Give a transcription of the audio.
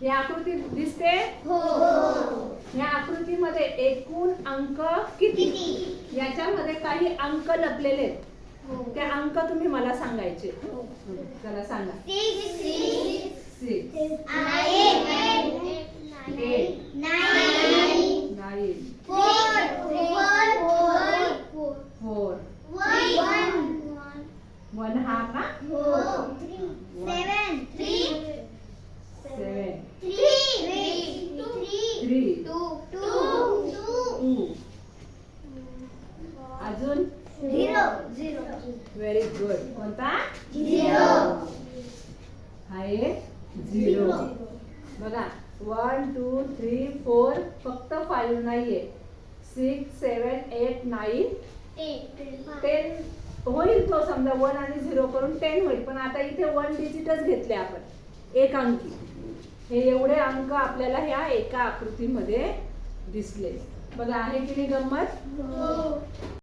ही आकृती दिसते? हो. या आकृतीमध्ये एकूण अंक किती? याच्यामध्ये काही अंक लपलेले आहेत. ते अंक तुम्ही मला सांगायचे. चला सांगा. 6 6 8 9 4 1 हा का? 7 7 3 3 2 2 अजून 0 व्हेरी गुड. कोणता? 0 हा एक 0. बघा 1 2 3 4 फक्त 5 नाहीये. 6 7 8 9 10 होईल. तो समजा 1 आणि 0 करून 10 होईल. पण आता इथे 1 डिजिटच घेतले आपण, एक अंकी. हे एवढे अंक आपल्याला ह्या एका आकृतीमध्ये दिसले. बघा आहे की नाही गंमत?